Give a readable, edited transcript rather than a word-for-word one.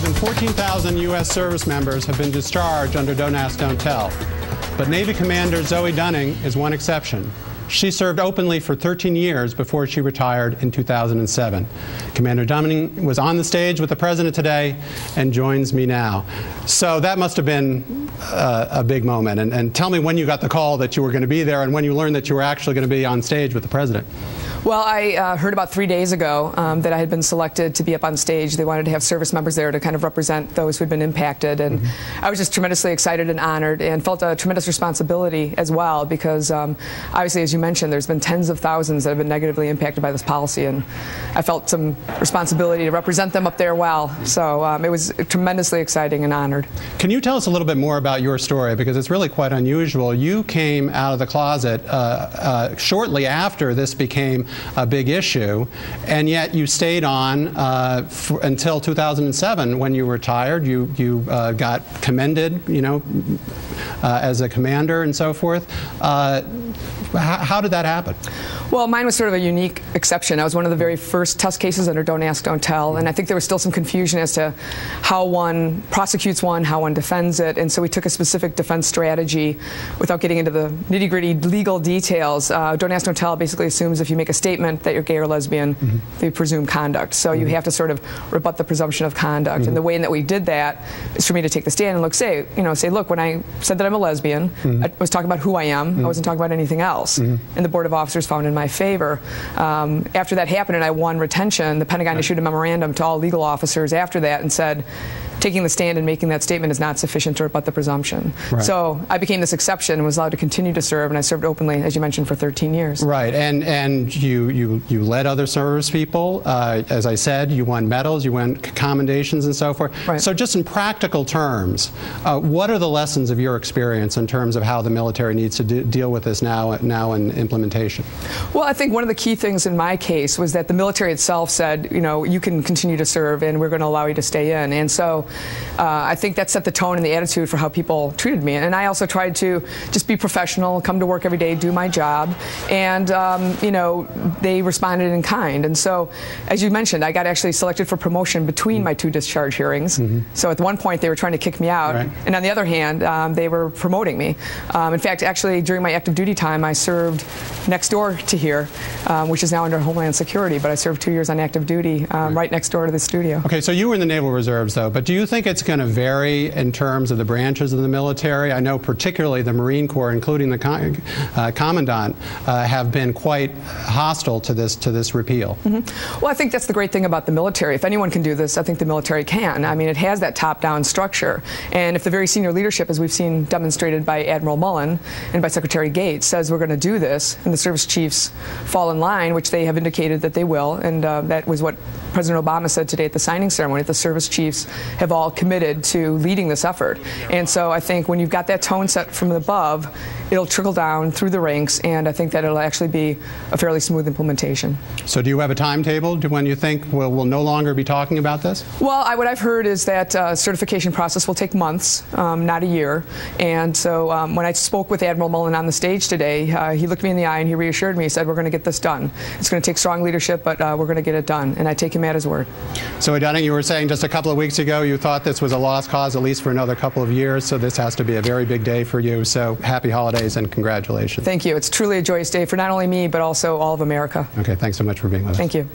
than 14,000 U.S. service members have been discharged under Don't Ask, Don't Tell. But Navy Commander Zoe Dunning is one exception. She served openly for 13 years before she retired in 2007. Commander Dunning was on the stage with the President today and joins me now. So that must have been a big moment. And tell me when you got the call that you were going to be there and when you learned that you were actually going to be on stage with the President. Well, I heard about 3 days ago that I had been selected to be up on stage. They wanted to have service members there to kind of represent those who had been impacted. And I was just tremendously excited and honored and felt a tremendous responsibility as well because obviously, as you mentioned, there's been tens of thousands that have been negatively impacted by this policy. And I felt some responsibility to represent them up there well. So it was tremendously exciting and honored. Can you tell us a little bit more about your story? Because it's really quite unusual. You came out of the closet shortly after this became a big issue, and yet you stayed on until 2007 when you retired. You got commended, as a commander and so forth. How did that happen? Well, mine was sort of a unique exception. I was one of the very first test cases under Don't Ask, Don't Tell, and I think there was still some confusion as to how one prosecutes one, how one defends it, and so we took a specific defense strategy without getting into the nitty-gritty legal details. Don't Ask, Don't Tell basically assumes if you make a statement that you're gay or lesbian, they presume conduct. So you have to sort of rebut the presumption of conduct, and the way in that we did that is for me to take the stand and say, look, when I said that I'm a lesbian, I was talking about who I am, I wasn't talking about anything else. And the Board of Officers found in my favor. After that happened and I won retention, the Pentagon issued a memorandum to all legal officers after that and said, taking the stand and making that statement is not sufficient to rebut the presumption. Right. So I became this exception and was allowed to continue to serve, and I served openly, as you mentioned, for 13 years. Right, and you led other service people. As I said, you won medals, you won commendations and so forth. Right. So just in practical terms, what are the lessons of your experience in terms of how the military needs to deal with this now in implementation? Well, I think one of the key things in my case was that the military itself said, you can continue to serve and we're going to allow you to stay in. And so I think that set the tone and the attitude for how people treated me. And I also tried to just be professional, come to work every day, do my job. And, they responded in kind. And so, as you mentioned, I got actually selected for promotion between my 2 discharge hearings. So at one point, they were trying to kick me out. Right. And on the other hand, they were promoting me. In fact, actually, during my active duty time, I served next door to here, which is now under Homeland Security. But I served 2 years on active duty right next door to the studio. Okay, so you were in the Naval Reserves, though. But do you think it's going to vary in terms of the branches of the military? I know particularly the Marine Corps, including the Commandant, have been quite hostile to this repeal. Well, I think that's the great thing about the military. If anyone can do this, I think the military can. I mean, it has that top-down structure. And if the very senior leadership, as we've seen demonstrated by Admiral Mullen and by Secretary Gates, says we're going to do this, and the service chiefs fall in line, which they have indicated that they will, and that was what President Obama said today at the signing ceremony, that the service chiefs have all committed to leading this effort. And so I think when you've got that tone set from above, it'll trickle down through the ranks, and I think that it'll actually be a fairly smooth implementation. So do you have a timetable to when you think we'll no longer be talking about this? Well, what I've heard is that certification process will take months, not a year. And so when I spoke with Admiral Mullen on the stage today, he looked me in the eye and he reassured me. He said, we're going to get this done. It's going to take strong leadership, but we're going to get it done. And I take him at his word. So, Dunning, you were saying just a couple of weeks ago you thought this was a lost cause, at least for another couple of years. So this has to be a very big day for you. So happy holidays and congratulations. Thank you. It's truly a joyous day for not only me, but also all of America. Okay, thanks so much for being with us. Thank you.